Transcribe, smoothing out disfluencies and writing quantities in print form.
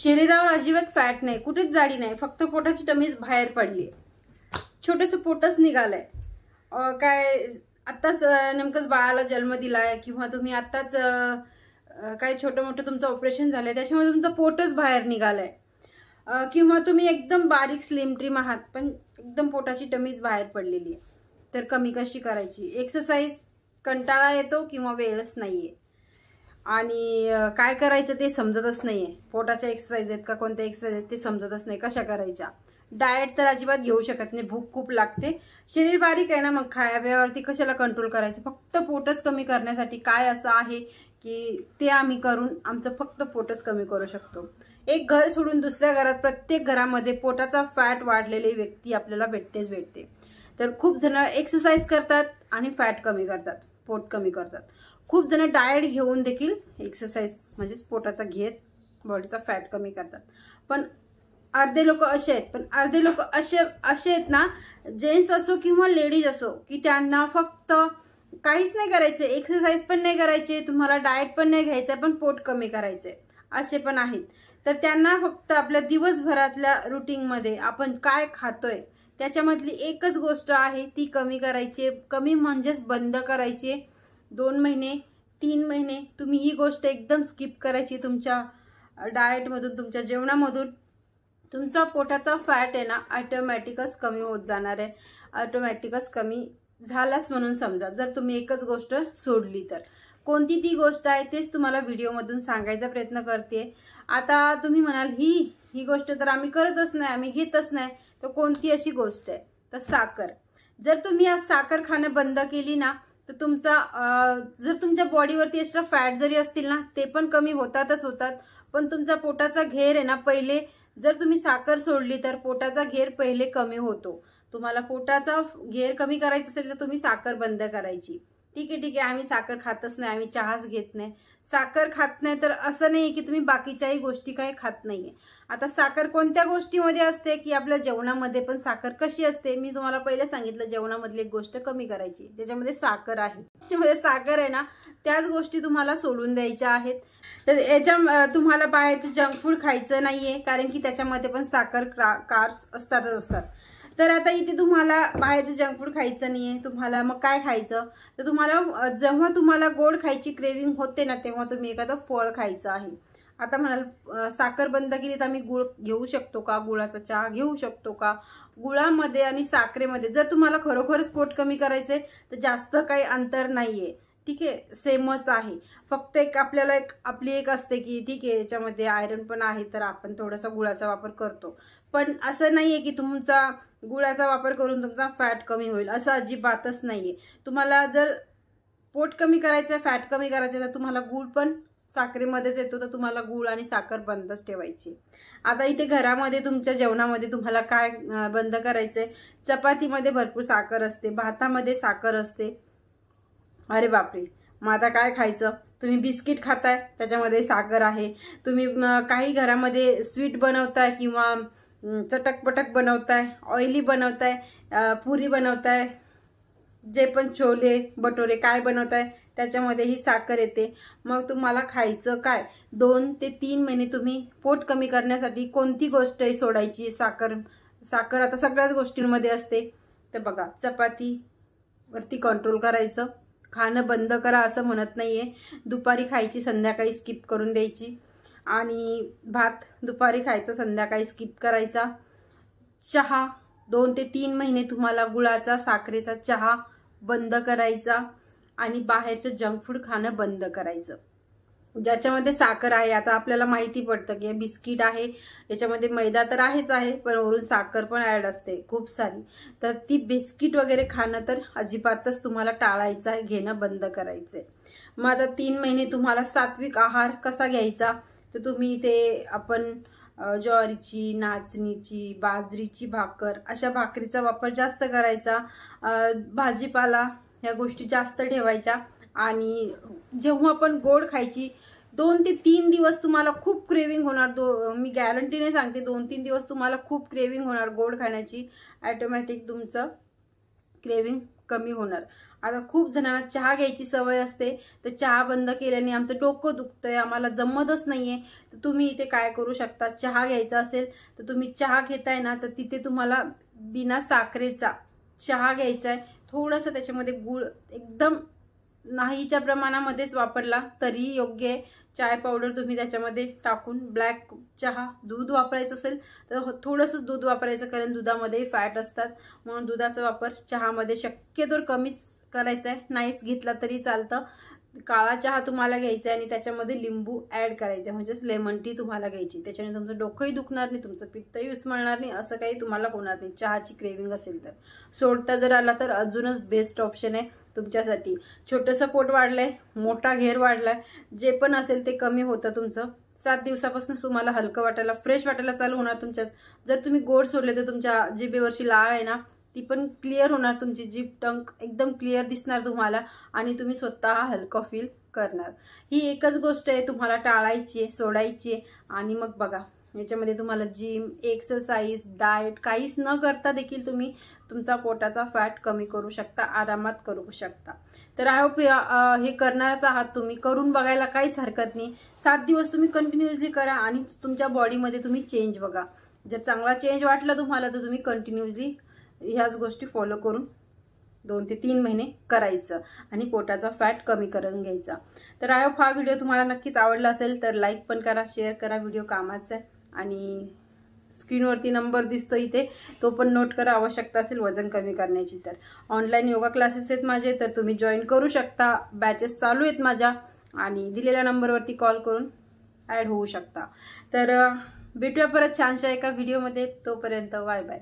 शरीरावर अजिबात फॅट नाही, कुठेच जाडी नाही, फक्त पोटाची टमीज बाहेर पडली, छोटस पोटच निघालंय, काय आत्ताच नेमकंच बाळाला जन्म दिलाय किंवा तुम्ही आत्ताच काय छोटं मोठं तुमचं ऑपरेशन झालंय त्याच्यामुळे तुमचं पोटच बाहेर निघालंय, किंवा तुम्ही एकदम बारीक स्लिम ट्रिम आहात पण एकदम पोटाची टमीज बाहेर पडलेली आहे, तर कमी कशी करायची? एक्सरसाइज कंटाळा येतो किंवा वेळच नाहीये आणि काय करायचं ते समजतच नाहीये, पोटाच्या एक्सरसाइज आहेत का कोणत्या एक्सरसाइज आहेत ते समजतच नाही, कशा करायच्या? डाएट तर अजिबात घेऊ शकत नाही, भूक खूप लागते, शरीर बारीक आहे ना, मग खायापियावरती कशाला कंट्रोल करायचं? फक्त पोटच कमी करण्यासाठी काय असं आहे की ते आम्ही करून आमचं फक्त पोटच कमी करू शकतो। एक घर सोडून दुसऱ्या घरात प्रत्येक घरामध्ये पोटाचा फॅट वाढलेली व्यक्ती आपल्याला भेटते। तर खूप जण एक्सरसाइज करतात आणि फॅट कमी करतात, पोट कमी करतात, खूप जण डाएट घेऊन देखील एक्सरसाइज म्हणजे पोटाचा घेत बॉडीचा फॅट कमी करतात, पण अर्धे लोक असे आहेत, पण अर्धे लोक असे आहेत ना, जेंट्स असो किंवा लेडीज असो, की त्यांना फक्त काहीच नाही करायचे, एक्सरसाइज पण नाही करायचे, तुम्हाला डाएट पण नाही घ्यायचं पण पोट कमी करायचंय, असे पण आहेत। तर त्यांना फक्त आपल्या दिवसभरातल्या रुटीन मध्ये आपण काय खातोय त्याच्यामधली एकच गोष्ट आहे ती कमी करायची, कमी म्हणजेच बंद करायची। 2 महिने 3 महिने तुम्ही ही गोष्ट एकदम स्किप करायची तुमच्या डाएट मधून, तुमच्या जेवणामधून, तुमचा पोटाचा फॅट आहे ना ऑटोमॅटिकच कमी होत जाणार आहे, ऑटोमॅटिकच कमी झालाच म्हणून समजा, जर तुम्ही एकच गोष्ट सोडली तर। कोणती ती गोष्ट आहे तेच तुम्हाला व्हिडिओ मधून सांगायचा प्रयत्न करते। आता तुम्ही म्हणाल ही गोष्ट तर आम्ही करतच नाही, आम्ही घेतच नाही, तर कोणती अशी गोष्ट आहे? तर साखर। जर तुम्ही आज साखर खाणं बंद केली ना तर तुमचा जर तुमच्या बॉडीवरती एक्स्ट्रा फॅट जरी असतील ना ते पण कमी होतातच होतात, पण तुमचा पोटाचा घेर आहे ना, पहिले जर तुम्ही साखर सोडली तर पोटाचा घेर पहिले कमी होतो। तुम्हाला पोटाचा घेर कमी करायचा असेल तर तुम्ही साखर बंद करायची। ठीक आहे आम्ही साखर खातच नाही, आम्ही चहाच घेत नाही, साखर खात नाही, तर असं नाही की तुम्ही बाकीच्याही गोष्टी काही खात नाहीये। आता साखर कोणत्या गोष्टीमध्ये असते की आपल्या जेवणामध्ये पण साखर कशी असते, मी तुम्हाला पहिले सांगितलं, जेवणामधली एक गोष्ट कमी करायची, त्याच्यामध्ये साखर आहे, त्याच्यामध्ये साखर आहे ना, त्याच गोष्टी तुम्हाला सोडून द्यायच्या आहेत। तर याच्या तुम्हाला बाहेरचं जंक फूड खायचं नाहीये, कारण की त्याच्यामध्ये पण साखर कार्ब्स असतात। तर आता इथे तुम्हाला बाहेरचं जंक फूड खायचं नाहीये, तुम्हाला मग काय खायचं? तर तुम्हाला जेव्हा तुम्हाला गोड खायची क्रेविंग होते ना तेव्हा तुम्ही एखादं फळ खायचं आहे। आता म्हणाल साखर बंद केली तर आम्ही गुळ घेऊ शकतो का, गुळाचा चहा घेऊ शकतो का? गुळामध्ये आणि साखरेमध्ये जर तुम्हाला खरोखरच पोट कमी करायचंय तर जास्त काही अंतर नाहीये, ठीक आहे, सेमच आहे, फक्त आपल्याला आपली एक असते की ठीक आहे याच्यामध्ये आयरन पण आहे तर आपण थोडासा गुळाचा वापर करतो, पण असं नाहीये की तुमचा गुळाचा वापर करून तुमचा फॅट कमी होईल, असं अजिबातच नाहीये। तुम्हाला जर पोट कमी करायचं, फॅट कमी करायचं तर तुम्हाला गुळ पण साखरेमध्येच येतो, तर तुम्हाला गुळ आणि साखर बंदच ठेवायची। आता इथे घरामध्ये तुमच्या जेवणामध्ये तुम्हाला काय बंद करायचंय? चपातीमध्ये भरपूर साखर असते, भातामध्ये साखर असते, अरे बापरे, मग आता काय खायचं? तुम्ही बिस्किट खाताय त्याच्यामध्ये साखर आहे, तुम्ही काही घरामध्ये स्वीट बनवताय किंवा चटकपटक बनवताय, ऑइली बनवताय, पुरी बनवताय, जे पण छोले भटोरे काय बनवताय त्याच्यामध्ये ही साखर येते, मग तुम्हाला खायचं काय? 2 ते 3 महिने तुम्ही पोट कमी करण्यासाठी कोणती गोष्ट सोडायची? साखर आता सगळ्याच गोष्टींमध्ये असते, तर बघा चपाती वरती कंट्रोल करायचं, खाणं बंद करा असं म्हणत नाहीये, दुपारी खायची संध्याकाळी स्किप करून द्यायची, आणि भात दुपारी खायचं संध्याकाळी स्किप करायचा। चहा 2 ते 3 महिने तुम्हाला गुळाचा साखरेचा चहा बंद करायचा, आणि बाहेरचं जंक फूड खाणं बंद करायचं ज्याच्यामध्ये साखर आहे। आता आपल्याला माहिती पडतं की बिस्किट आहे याच्यामध्ये मैदा तर आहेच आहे, पण वरून साखर पण ऍड असते खूप सारी, तर ती बिस्किट वगैरे खाणं तर अजिबातच तुम्हाला टाळायचं आहे, घेणं बंद करायचंय। मग आता 3 महिने तुम्हाला सात्विक आहार कसा घ्यायचा? तर तुम्ही ते आपण ज्वारीची, नाचणीची, बाजरीची भाकर अशा भाकरीचा वापर जास्त करायचा, भाजीपाला ह्या गोष्टी जास्त ठेवायच्या, आणि जेव्हा आपण गोड खायची 2 ते 3 दिवस तुम्हाला खूप क्रेविंग होणार, मी गॅरंटीने सांगते 2-3 दिवस तुम्हाला खूप क्रेविंग होणार गोड खाण्याची, ऑटोमॅटिक तुमचं क्रेविंग कमी होणार, आता खूप जणांना चहा घ्यायची सवय असते, तर चहा बंद केल्याने आमचं डोकं दुखतंय, आम्हाला जमतच नाहीये, तर तुम्ही इथे काय करू शकता, चहा घ्यायचा असेल तर तुम्ही चहा घेताय ना, तर तिथे तुम्हाला बिना साखरेचा चहा घ्यायचा आहे. थोडंसं त्याच्यामध्ये गूळ एकदम नाहीच्या प्रमाणामध्येच वापरला तरी योग्य आहे. चाय पावडर तुम्ही त्याच्यामध्ये टाकून, ब्लॅक चहा, दूध वापरायचं असेल तर थोडंसं दूध वापरायचं, कारण दुधामध्ये फॅट असतात, म्हणून दुधाचा वापर चहामध्ये शक्यतो कमी करायचा आहे. नाहीच घेतला तरी चालतं. काळा चहा तुम्हाला घ्यायचा आहे आणि त्याच्यामध्ये लिंबू ऍड करायचं, म्हणजेच लेमन टी तुम्हाला घ्यायची. त्याच्याने तुमचं डोकंही दुखणार नाही, तुमचं पित्तही उस्मळणार नाही, असं काही तुम्हाला होणार नाही. चहाची क्रेविंग असेल तर सोडता जर आला तर अजूनच बेस्ट ऑप्शन आहे तुमच्यासाठी. छोटंसं पोट वाढलंय, मोठा घेर वाढलाय, जे पण असेल ते कमी होतं तुमचं. 7 दिवसापासून तुम्हाला हलकं वाटायला, फ्रेश वाटायला चालू होणार तुमच्यात. जर तुम्ही गोड सोडले तर तुमच्या जिभेवरची लाळ आहे ना, ती पण क्लिअर होणार, तुमची जीभ टंक एकदम क्लिअर दिसणार तुम्हाला आणि तुम्ही स्वतः हलकं फील करणार. ही एकच गोष्ट आहे तुम्हाला टाळायची आहे, सोडायची आहे. आणि मग बघा, याच्यामध्ये तुम्हाला जिम, एक्सरसाइज, डाएट काहीच न करता देखील तुम्ही तुमचा पोटाचा फॅट कमी करू शकता, आरामात करू शकता. तर आय होप हे करणारच आहात तुम्ही, करून बघायला काहीच हरकत नाही. 7 दिवस तुम्ही कंटिन्युअसली करा आणि तुमच्या बॉडीमध्ये तुम्ही चेंज बघा. जर चांगला चेंज वाटला तुम्हाला तर तुम्ही कंटिन्युअसली ह्याच गोष्टी फॉलो करून 2 ते 3 महिने करायचं आणि पोटाचा फॅट कमी करून घ्यायचा. तर आय होप हा व्हिडिओ तुम्हाला नक्कीच आवडला असेल, तर लाईक पण करा, शेअर करा, व्हिडिओ कामाचा आहे. आणि स्क्रीनवरती नंबर दिसतो इथे, तो पण नोट करा, आवश्यकता असेल वजन कमी करण्याची तर. ऑनलाईन योगा क्लासेस आहेत माझे, तर तुम्ही जॉईन करू शकता. बॅचेस चालू आहेत माझ्या आणि दिलेल्या नंबरवरती कॉल करून ऍड होऊ शकता. तर भेटूया परत छानशा एका व्हिडिओमध्ये. तोपर्यंत बाय बाय.